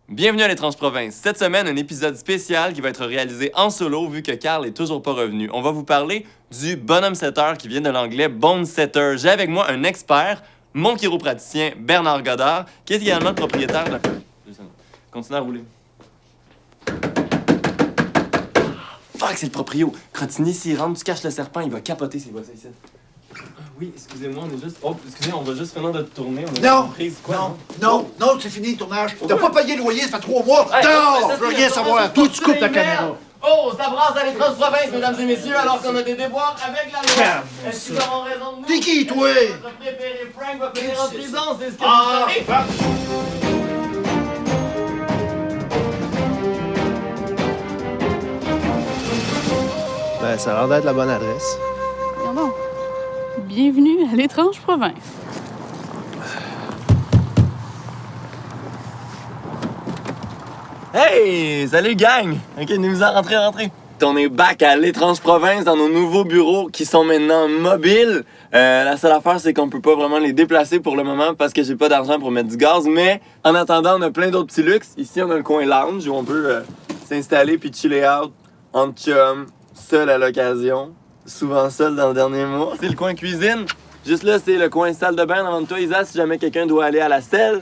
Bienvenue à l'Étrange Province. Cette semaine, un épisode spécial qui va être réalisé en solo vu que Carl est toujours pas revenu. On va vous parler du bonhomme setter qui vient de l'anglais bone setter. J'ai avec moi un expert, mon chiropraticien Bernard Godard, qui est également le propriétaire de... Continue à rouler. Fuck, c'est le proprio. Crotini, s'il rentre, tu caches le serpent, il va capoter s'il voit ça ici. Oui, excusez-moi, on est juste... Oh, excusez, on va juste finir de tourner. On a Non! une prise. Quoi, non, c'est fini le tournage. T'as pas payé le loyer, ça fait 3 mois. Hey, non! ça, Je veux c'est rien le savoir. tournage, Toi, tu coupes ta caméra. Oh, ça brasse à l'Étrange Province, mesdames et messieurs, alors qu'on a des déboires avec la loi. Calme Est-ce qu'ils auront raison de nous? T'es qui, toi? Votre préféré Frank va finir en prison, c'est ce que Ah! vous savez. Ben, ça a l'air d'être la bonne adresse. Pardon. Bienvenue à l'étrange province. Hey, salut gang! Ok, nous en rentrez. On est back à l'Étrange Province dans nos nouveaux bureaux qui sont maintenant mobiles. La seule affaire, c'est qu'on peut pas vraiment les déplacer pour le moment parce que j'ai pas d'argent pour mettre du gaz. Mais en attendant, on a plein d'autres petits luxes. Ici, on a le coin lounge où on peut s'installer puis chiller out en chum, seul à l'occasion. Souvent seul dans le dernier mois. C'est le coin cuisine. Juste là, c'est le coin salle de bain devant toi, Isa, si jamais quelqu'un doit aller à la selle.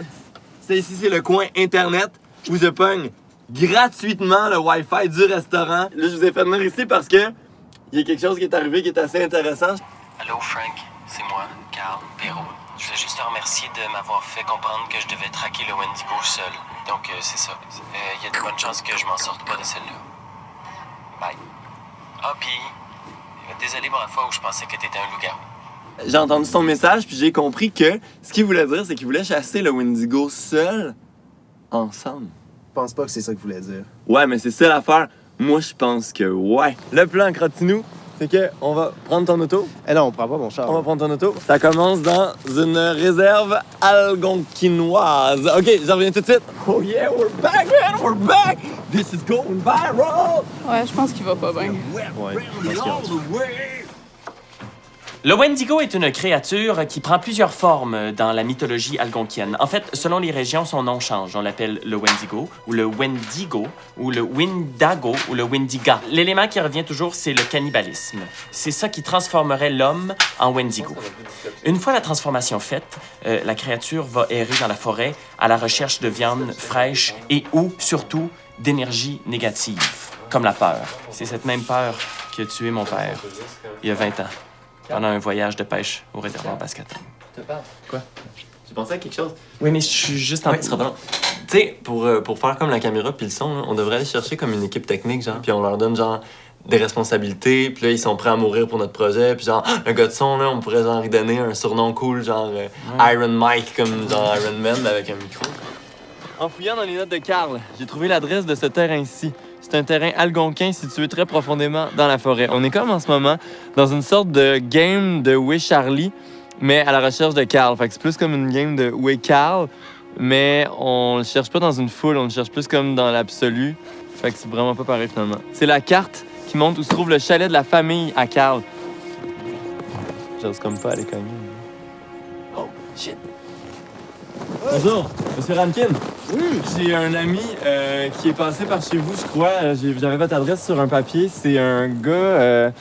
Ici, c'est le coin internet où je pogne gratuitement le Wi-Fi du restaurant. Là, je vous ai fait venir ici parce que il y a quelque chose qui est arrivé qui est assez intéressant. Allô Frank, c'est moi, Carl Perrault. Je voulais juste te remercier de m'avoir fait comprendre que je devais traquer le Wendigo seul. Donc c'est ça. Il y a de bonnes chances que je m'en sorte pas de celle-là. Bye. Ah puis, désolé pour la fois où je pensais que t'étais un loup-garou. J'ai entendu son message puis j'ai compris que ce qu'il voulait dire, c'est qu'il voulait chasser le Wendigo seul, ensemble. Je pense pas que c'est ça que vous voulez dire. Ouais, mais c'est ça l'affaire. Moi, je pense que ouais. Le plan, Crotinou, c'est que on va prendre ton auto. Eh non, on prend pas mon char. On va prendre ton auto. Ça commence dans une réserve algonquinoise. OK, j'en reviens tout de suite. Oh yeah, we're back, man, we're back! This is going viral! Ouais, je pense qu'il va pas bien. Ouais, je pense qu'il y a- Le Wendigo est une créature qui prend plusieurs formes dans la mythologie algonquienne. En fait, selon les régions, son nom change. On l'appelle le Wendigo, ou le Wendigo, ou le Windago, ou le Windiga. L'élément qui revient toujours, c'est le cannibalisme. C'est ça qui transformerait l'homme en Wendigo. Une fois la transformation faite, la créature va errer dans la forêt à la recherche de viande fraîche et ou, surtout, d'énergie négative, comme la peur. C'est cette même peur qui a tué mon père il y a 20 ans. Pendant un voyage de pêche au réservoir Bascaton. Je te parle. Quoi? J'ai pensé à quelque chose. Oui, mais je suis juste en... Ouais, ce sera pas long. Tu sais, pour faire comme la caméra puis le son, là, on devrait aller chercher comme une équipe technique, genre, puis on leur donne, genre, des responsabilités, puis là, ils sont prêts à mourir pour notre projet, puis genre, un gars de son, là, on pourrait, genre, lui donner un surnom cool, genre Iron Mike, comme genre Iron Man, mais avec un micro. En fouillant dans les notes de Carl, j'ai trouvé l'adresse de ce terrain-ci. C'est un terrain algonquin situé très profondément dans la forêt. On est comme en ce moment dans une sorte de game de Où est Charlie, mais à la recherche de Carl. Fait que c'est plus comme une game de Où est Carl, mais on le cherche pas dans une foule, on le cherche plus comme dans l'absolu. Fait que c'est vraiment pas pareil finalement. C'est la carte qui montre où se trouve le chalet de la famille à Carl. J'ose comme pas aller cogner. Oh, shit! Bonjour, Monsieur Rankin. Oui. J'ai un ami qui est passé par chez vous, je crois. J'avais votre adresse sur un papier. C'est un gars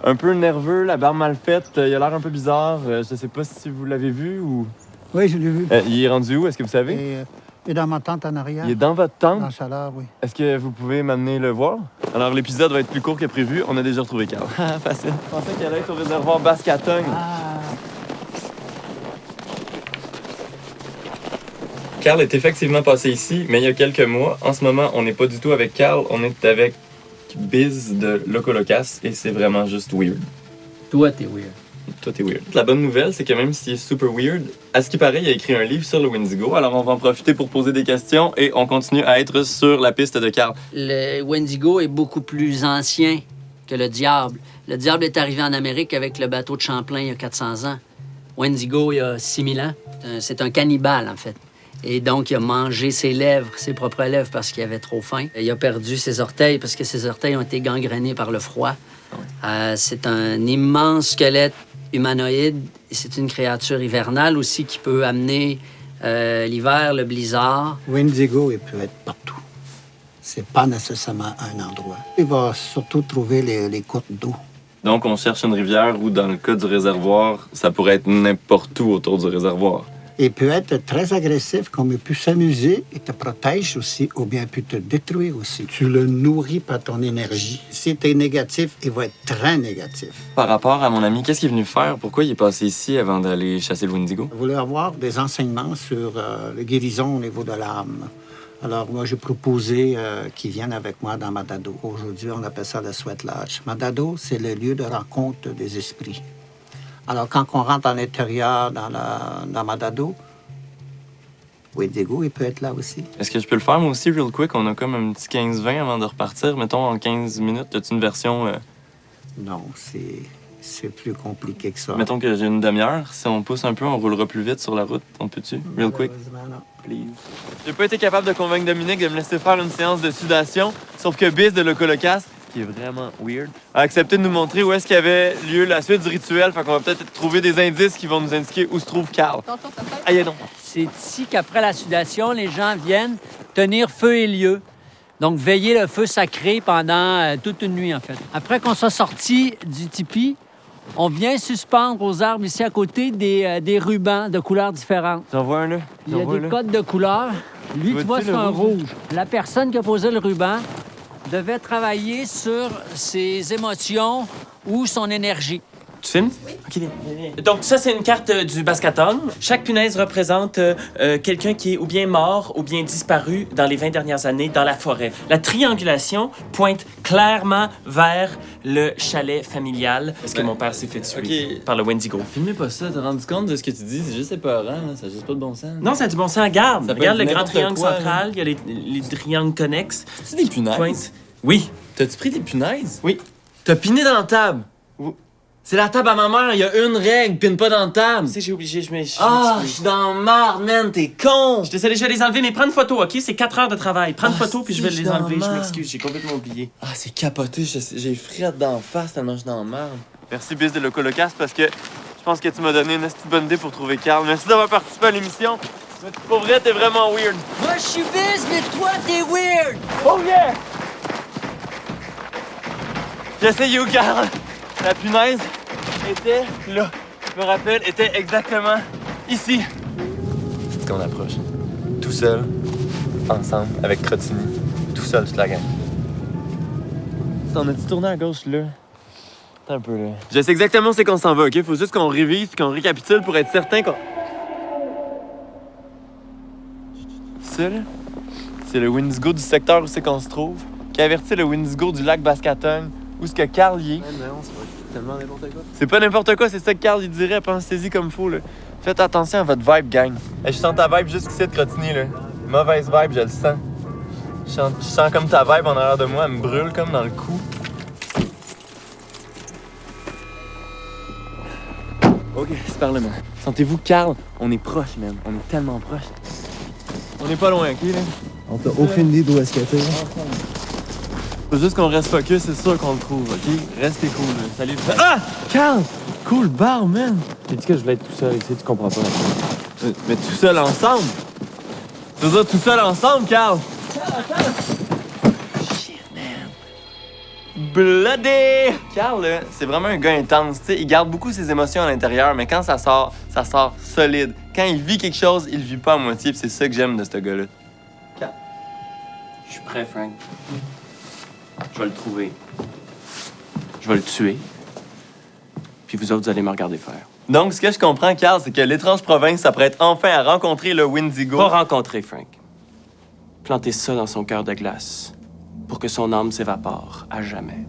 un peu nerveux, la barbe mal faite. Il a l'air un peu bizarre. Je sais pas si vous l'avez vu ou... Oui, je l'ai vu. Il est rendu où, est-ce que vous savez? Et dans ma tente en arrière. Il est dans votre tente? Dans la chaleur, oui. Est-ce que vous pouvez m'amener le voir? Alors, l'épisode va être plus court que prévu. On a déjà retrouvé Carl. Facile. Je pensais qu'il allait être au réservoir Bascaton. Ah, Carl est effectivement passé ici, mais il y a quelques mois. En ce moment, on n'est pas du tout avec Carl, on est avec Biz de Locolocas et c'est vraiment juste weird. Toi, t'es weird. Toi, t'es weird. La bonne nouvelle, c'est que même s'il est super weird, à ce qui paraît, il a écrit un livre sur le Wendigo, alors on va en profiter pour poser des questions et on continue à être sur la piste de Carl. Le Wendigo est beaucoup plus ancien que le diable. Le diable est arrivé en Amérique avec le bateau de Champlain il y a 400 ans. Wendigo, il y a 6000 ans. C'est un cannibale, en fait. Et donc, il a mangé ses lèvres, ses propres lèvres, parce qu'il avait trop faim. Il a perdu ses orteils parce que ses orteils ont été gangrénés par le froid. C'est un immense squelette humanoïde. C'est une créature hivernale aussi qui peut amener L'hiver, le blizzard. Wendigo, il peut être partout. C'est pas nécessairement un endroit. Il va surtout trouver les courtes d'eau. Donc, on cherche une rivière où, dans le cas du réservoir, ça pourrait être n'importe où autour du réservoir. Il peut être très agressif, comme il peut s'amuser, il te protège aussi, ou bien il peut te détruire aussi. Tu le nourris par ton énergie. Si tu es négatif, il va être très négatif. Par rapport à mon ami, qu'est-ce qu'il est venu faire? Pourquoi il est passé ici avant d'aller chasser le Wendigo? Je voulais avoir des enseignements sur la guérison au niveau de l'âme. Alors, moi, j'ai proposé qu'ils viennent avec moi dans Madado. Aujourd'hui, on appelle ça le Sweat Lodge. Madado, c'est le lieu de rencontre des esprits. Alors, quand on rentre à l'intérieur dans Madado, Wendigo, il peut être là aussi. Est-ce que je peux le faire, moi aussi, real quick? On a comme un petit 15-20 avant de repartir. Mettons, en 15 minutes, as-tu une version... Non, c'est plus compliqué que ça. Mettons que j'ai une demi-heure. Si on pousse un peu, on roulera plus vite sur la route. On peut-tu? Real quick? Malheureusement, non. Please. J'ai pas été capable de convaincre Dominique de me laisser faire une séance de sudation, sauf que Biz de Locolocas, qui est vraiment weird, a accepté de nous montrer où est-ce qu'il y avait lieu la suite du rituel. Fait qu'on va peut-être trouver des indices qui vont nous indiquer où se trouve Carl. Aïe, non. C'est ici qu'après la sudation, les gens viennent tenir feu et lieu. Donc, veiller le feu sacré pendant toute une nuit, en fait. Après qu'on soit sorti du tipi, on vient suspendre aux arbres ici à côté des rubans de couleurs différentes. J'en vois un là. Il y a des codes de couleurs. Lui, tu vois, c'est un rouge. La personne qui a posé le ruban devait travailler sur ses émotions ou son énergie. Tu filmes? Oui. OK, viens. Donc, ça, c'est une carte du Bascaton. Chaque punaise représente quelqu'un qui est ou bien mort ou bien disparu dans les 20 dernières années dans la forêt. La triangulation pointe clairement vers le chalet familial. Est-ce que mon père s'est fait tuer par le Wendigo? Filmez pas ça, t'as rendu compte de ce que tu dis? C'est juste épeurant, là. Ça n'a juste pas de bon sens. Non, ça a du bon sens. Regarde. Ça peut Regarde être le grand n'importe triangle quoi, central. Il y a les triangles connexes. C'est des punaises? Pointe. Oui. T'as-tu pris des punaises? Oui. T'as piné dans la table? C'est la table à ma mère, il y a une règle, pine pas dans la table. Tu sais, j'ai oublié, je Je suis dans la marde, man, t'es con! Je suis désolé, je vais les enlever, mais prends une photo, OK? C'est 4 heures de travail. Prends une photo, puis je vais si, les je suis enlever. dans Je la m'excuse, j'ai complètement oublié. Ah, c'est capoté, j'ai frette d'en face tellement je suis dans la merde. Merci, Biz de Locolocas, parce que je pense que tu m'as donné une petite bonne idée pour trouver Carl. Merci d'avoir participé à l'émission. Pour vrai, t'es vraiment weird. Moi, je suis Biz, mais toi, t'es weird! Oh yeah! J'essaye où, Carl? La punaise était là. Je me rappelle, était exactement ici. C'est qu'on approche. Tout seul, ensemble, avec Crotini. Tout seul, toute la gang. T'en as-tu tourné à gauche, là? Attends un peu, là. Je sais exactement où c'est qu'on s'en va, OK? Faut juste qu'on révise, qu'on récapitule pour être certain qu'on... Ça, là, c'est le Wendigo du secteur où c'est qu'on se trouve, qui avertit le Wendigo du lac Bascatogne, où ce que Carl y est. Non, c'est tellement n'importe quoi. C'est pas n'importe quoi, c'est ça que Carl il dirait. Pensez-y comme faut, là. Faites attention à votre vibe, gang. Hey, je sens ta vibe jusqu'ici de Crotini, là. Mauvaise vibe, je le sens. Je sens comme ta vibe en arrière de moi, elle me brûle comme dans le cou. Ok, c'est par là, man. Sentez-vous, Carl? On est proche, man. On est tellement proche. On est pas loin, ok, là? On t'a aucune idée d'où est-ce que t'es. Faut juste qu'on reste focus, c'est sûr qu'on le trouve, ok? Restez cool, là. Salut. Ah! Carl! Cool bar, man! J'ai dit que je voulais être tout seul ici, tu comprends pas. Mais tout seul ensemble? Tu veux dire tout seul ensemble, Carl? Shit, man. Bloody! Carl, là, c'est vraiment un gars intense, tu sais. Il garde beaucoup ses émotions à l'intérieur, mais quand ça sort solide. Quand il vit quelque chose, il le vit pas à moitié, pis c'est ça que j'aime de ce gars-là. Carl? Je suis prêt, Frank. Je vais le trouver. Je vais le tuer. Puis vous autres, vous allez me regarder faire. Donc, ce que je comprends, Carl, c'est que l'étrange province s'apprête enfin à rencontrer le Wendigo. Pas rencontrer, Frank. Planter ça dans son cœur de glace pour que son âme s'évapore à jamais.